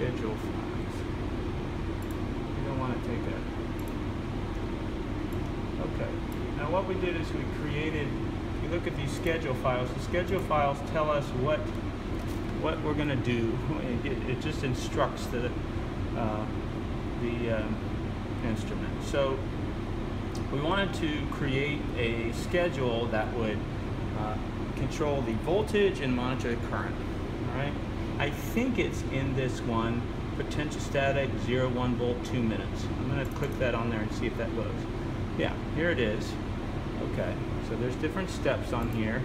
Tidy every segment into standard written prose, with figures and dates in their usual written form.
schedule files. We don't want to take that. Okay. Now what we did is we created, if you look at these schedule files, the schedule files tell us what we're going to do. It just instructs the instrument. So we wanted to create a schedule that would control the voltage and monitor the current. All right. I think it's in this one, potentiostatic 0, 1 volt, 2 minutes. I'm going to click that on there and see if that loads. Yeah, here it is. Okay, so there's different steps on here.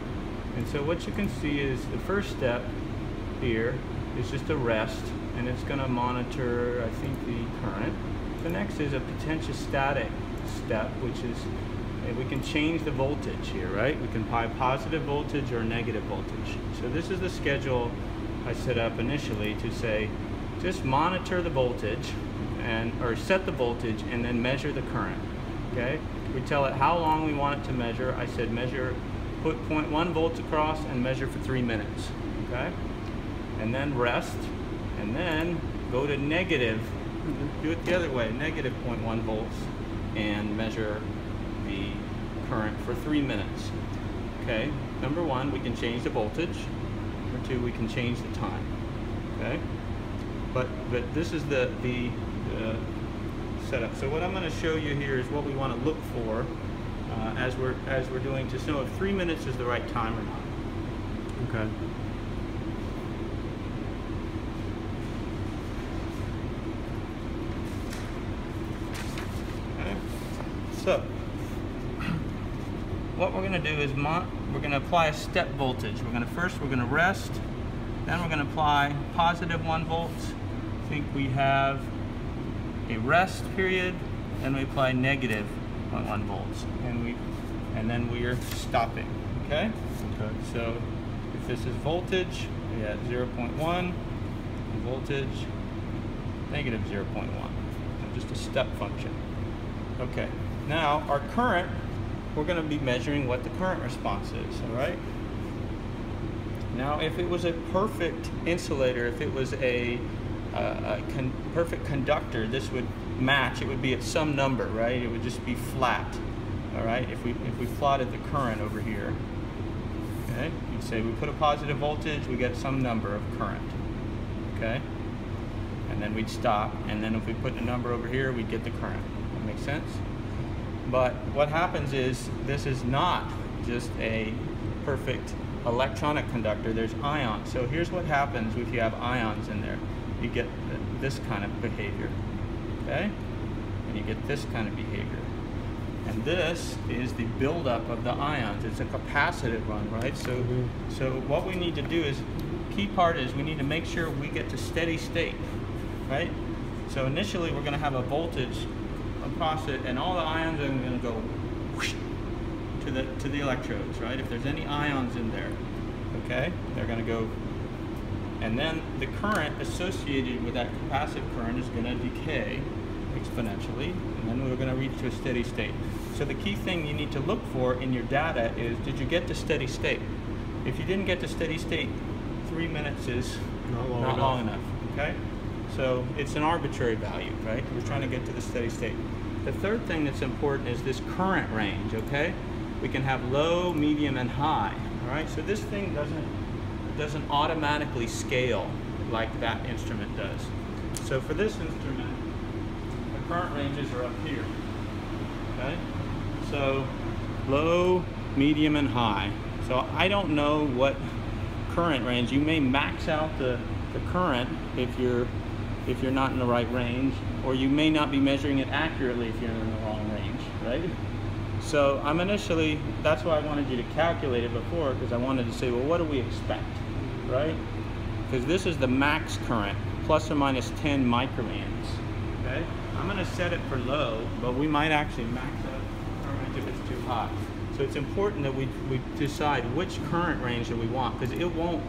And so what you can see is the first step here is just a rest, and it's going to monitor, I think, the current. The next is a potentiostatic step, which is we can change the voltage here, right? We can apply positive voltage or negative voltage. So this is the schedule I set up initially to say, just monitor the voltage or set the voltage and then measure the current. Okay? We tell it how long we want it to measure. I said put 0.1 volts across and measure for 3 minutes. Okay? And then rest, and then go to negative, do it the other way, negative 0.1 volts, and measure the current for 3 minutes. Okay? Number one, we can change the voltage. Number two, we can change the time. Okay? But this is the setup. So what I'm going to show you here is what we want to look for as we're doing to know if 3 minutes is the right time or not. Okay. Okay. So what we're going to do is we're going to apply a step voltage. We're going to rest, then we're going to apply positive 1 volt. I think we have a rest period, then we apply negative 0.1 volts, and then we are stopping. Okay? Okay. So if this is voltage, we have 0.1, voltage, negative 0.1. Just a step function. Okay. Now our current, we're going to be measuring what the current response is. All right. Now, if it was a perfect insulator, if it was a perfect conductor, this would match. It would be at some number, right? It would just be flat. All right. If we plotted the current over here, okay, you'd say we put a positive voltage, we get some number of current. Okay. And then we'd stop, and then if we put a number over here, we'd get the current. That makes sense? But what happens is this is not just a perfect electronic conductor. There's ions. So here's what happens if you have ions in there. You get this kind of behavior, okay? And you get this kind of behavior. And this is the buildup of the ions. It's a capacitive run, right? So what we need to do is, key part is we need to make sure we get to steady state, right? So initially we're going to have a voltage across it, and all the ions are going to go whoosh to the electrodes, right? If there's any ions in there, okay, they're going to go, and then the current associated with that capacitive current is going to decay exponentially, and then we're going to reach to a steady state. So the key thing you need to look for in your data is, did you get to steady state? If you didn't get to steady state, 3 minutes is not long enough. Okay? So it's an arbitrary value, right? We're trying to get to the steady state. The third thing that's important is this current range, okay? We can have low, medium, and high, all right? So this thing doesn't automatically scale like that instrument does. So for this instrument, the current ranges are up here, okay? So low, medium, and high. So I don't know what current range. You may max out the current if you're not in the right range, or you may not be measuring it accurately if you're in the wrong range, right? So that's why I wanted you to calculate it before, because I wanted to say, well, what do we expect, right? Because this is the max current, plus or minus 10 microamps, okay? I'm going to set it for low, but we might actually max out current if it's too high. So it's important that we decide which current range that we want, because it won't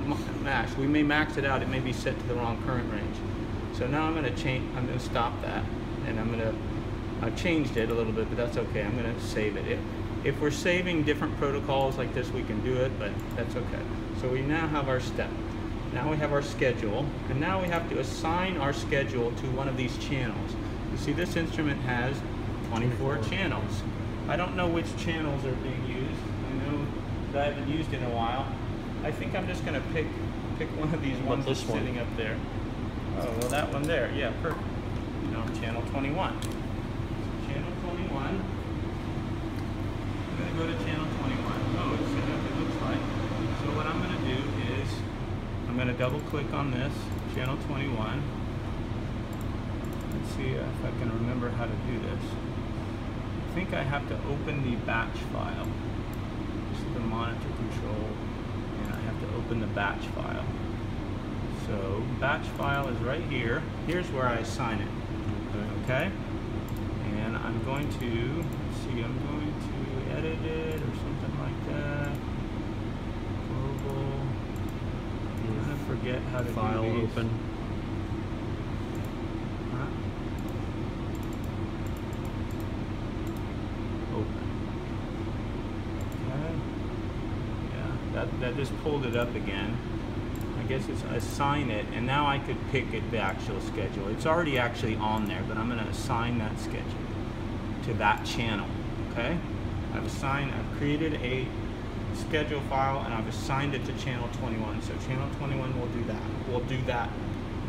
match. We may max it out, it may be set to the wrong current range. So now I'm going to stop that, and I've changed it a little bit, but that's okay. I'm going to save it. If we're saving different protocols like this, we can do it, but that's okay. So we now have our step. Now we have our schedule, and now we have to assign our schedule to one of these channels. You see, this instrument has 24 channels. I don't know which channels are being used. I know that I haven't used in a while. I think I'm just going to pick one of these ones that's sitting up there. Oh, well, that one there. Yeah, perfect. Now channel 21. Channel 21. I'm going to go to channel 21. Oh, it's set up, it looks like. So what I'm going to do is I'm going to double click on this, channel 21. Let's see if I can remember how to do this. I think I have to open the batch file. This is the monitor control, and I have to open the batch file. So batch file is right here. Here's where I assign it. Okay? And I'm going to, let's see, I'm going to edit it or something like that. Global. I'm going to forget how to file do these. open. Huh? Open. Okay. Yeah, that just pulled it up again. I guess it's assign it, and now I could pick it, the actual schedule. It's already actually on there, but I'm going to assign that schedule to that channel. Okay? I've created a schedule file, and I've assigned it to channel 21. So channel 21 will do that. We'll do that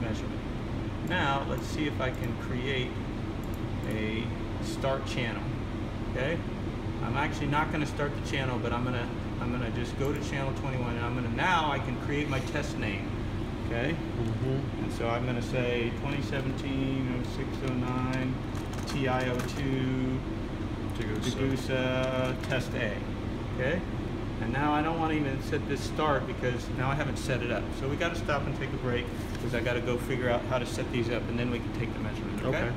measurement. Now let's see if I can create a start channel. Okay? I'm actually not going to start the channel, but I'm gonna just go to channel 21, and now I can create my test name. Okay? And so I'm gonna say 2017-0609 TiO2 Degussa test A. Okay? And now I don't want to even set this start because now I haven't set it up. So we got to stop and take a break because I got to go figure out how to set these up, and then we can take the measurement. Okay?